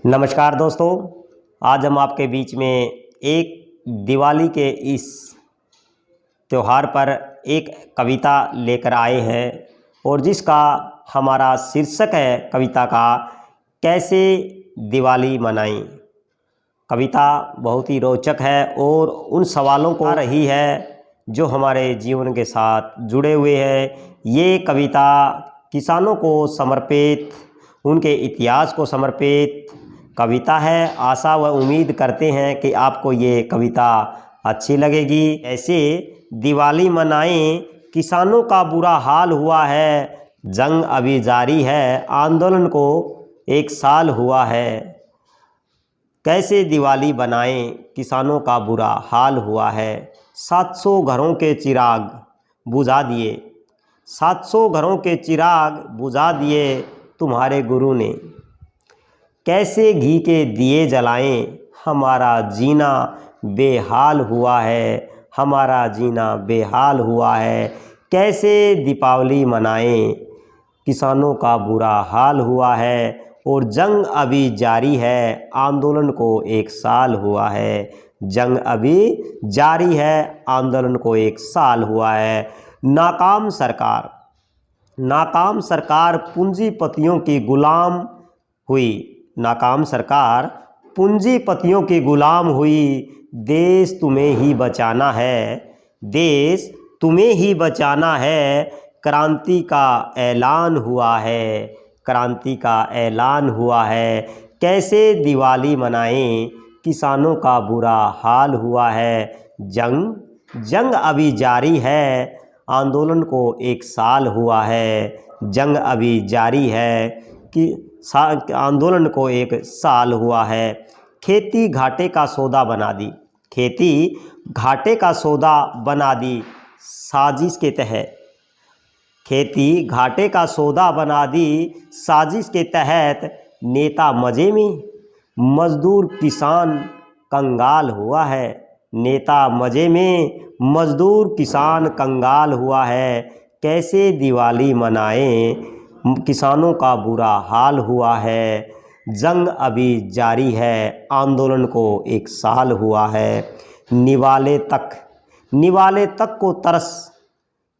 नमस्कार दोस्तों, आज हम आपके बीच में एक दिवाली के इस त्यौहार पर एक कविता लेकर आए हैं और जिसका हमारा शीर्षक है कविता का कैसे दिवाली मनाएं। कविता बहुत ही रोचक है और उन सवालों को आ रही है जो हमारे जीवन के साथ जुड़े हुए हैं। ये कविता किसानों को समर्पित, उनके इतिहास को समर्पित कविता है। आशा व उम्मीद करते हैं कि आपको ये कविता अच्छी लगेगी। ऐसे दिवाली मनाएं, किसानों का बुरा हाल हुआ है, जंग अभी जारी है, आंदोलन को 1 साल हुआ है। कैसे दिवाली बनाएं, किसानों का बुरा हाल हुआ है। 700 घरों के चिराग बुझा दिए, 700 घरों के चिराग बुझा दिए तुम्हारे गुरु ने। कैसे घी के दिए जलाएं, हमारा जीना बेहाल हुआ है, हमारा जीना बेहाल हुआ है। कैसे दीपावली मनाएं, किसानों का बुरा हाल हुआ है और जंग अभी जारी है, आंदोलन को 1 साल हुआ है। जंग अभी जारी है, आंदोलन को 1 साल हुआ है। नाकाम सरकार, नाकाम सरकार पूंजीपतियों की गुलाम हुई, नाकाम सरकार पूंजीपतियों की गुलाम हुई। देश तुम्हें ही बचाना है, देश तुम्हें ही बचाना है। क्रांति का ऐलान हुआ है, क्रांति का ऐलान हुआ है। कैसे दिवाली मनाएं, किसानों का बुरा हाल हुआ है। जंग अभी जारी है, आंदोलन को 1 साल हुआ है। जंग अभी जारी है कि आंदोलन को 1 साल हुआ है। खेती घाटे का सौदा बना दी, खेती घाटे का सौदा बना दी साजिश के तहत। खेती घाटे का सौदा बना दी साजिश के तहत। नेता मजे में, मजदूर किसान कंगाल हुआ है। नेता मजे में, मजदूर किसान कंगाल हुआ है। कैसे दिवाली मनाएं, किसानों का बुरा हाल हुआ है। जंग अभी जारी है, आंदोलन को 1 साल हुआ है। निवाले तक को तरस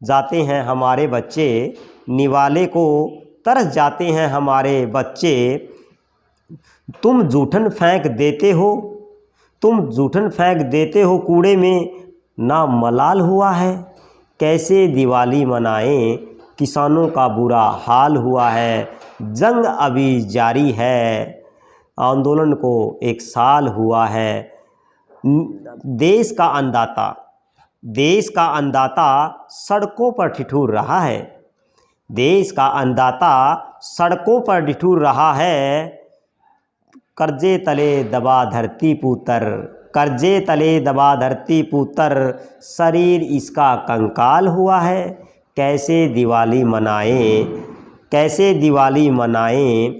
जाते हैं हमारे बच्चे, निवाले को तरस जाते हैं हमारे बच्चे। तुम जूठन फेंक देते हो, तुम जूठन फेंक देते हो कूड़े में, ना मलाल हुआ है। कैसे दिवाली मनाएं, किसानों का बुरा हाल हुआ है। जंग अभी जारी है, आंदोलन को 1 साल हुआ है। देश का अन्नदाता, देश का अन्नदाता सड़कों पर ठिठुर रहा है, देश का अन्नदाता सड़कों पर ठिठुर रहा है। कर्जे तले दबा धरती पुत्र, कर्जे तले दबा धरती पुत्र, शरीर इसका कंकाल हुआ है। कैसे दिवाली मनाएं, कैसे दिवाली मनाएं,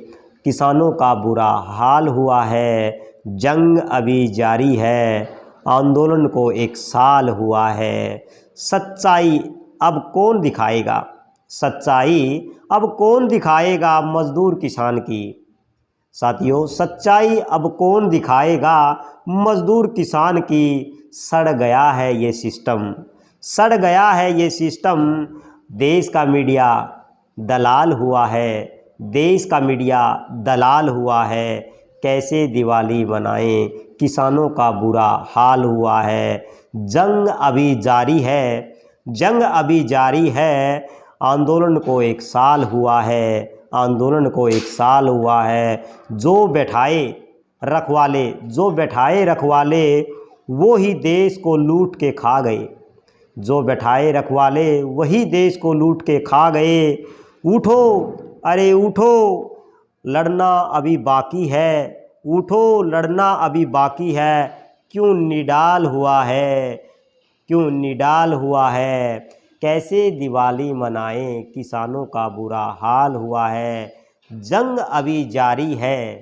किसानों का बुरा हाल हुआ है। जंग अभी जारी है, आंदोलन को 1 साल हुआ है। सच्चाई अब कौन दिखाएगा, सच्चाई अब कौन दिखाएगा मजदूर किसान की। साथियों, सच्चाई अब कौन दिखाएगा मजदूर किसान की। सड़ गया है ये सिस्टम, सड़ गया है ये सिस्टम। देश का मीडिया दलाल हुआ है, देश का मीडिया दलाल हुआ है। कैसे दिवाली मनाएं, किसानों का बुरा हाल हुआ है। जंग अभी जारी है, जंग अभी जारी है, आंदोलन को 1 साल हुआ है, आंदोलन को 1 साल हुआ है। जो बैठाए रखवाले, जो बैठाए रखवाले, वो ही देश को लूट के खा गए। जो बैठाए रखवाले वही देश को लूट के खा गए। उठो, अरे उठो, लड़ना अभी बाकी है, उठो लड़ना अभी बाकी है। क्यों निडाल हुआ है, क्यों निडाल हुआ है। कैसे दिवाली मनाएं, किसानों का बुरा हाल हुआ है। जंग अभी जारी है,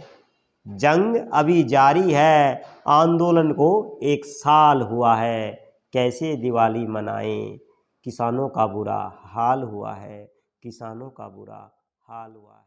जंग अभी जारी है, आंदोलन को 1 साल हुआ है। कैसे दिवाली मनाएं, किसानों का बुरा हाल हुआ है, किसानों का बुरा हाल हुआ है।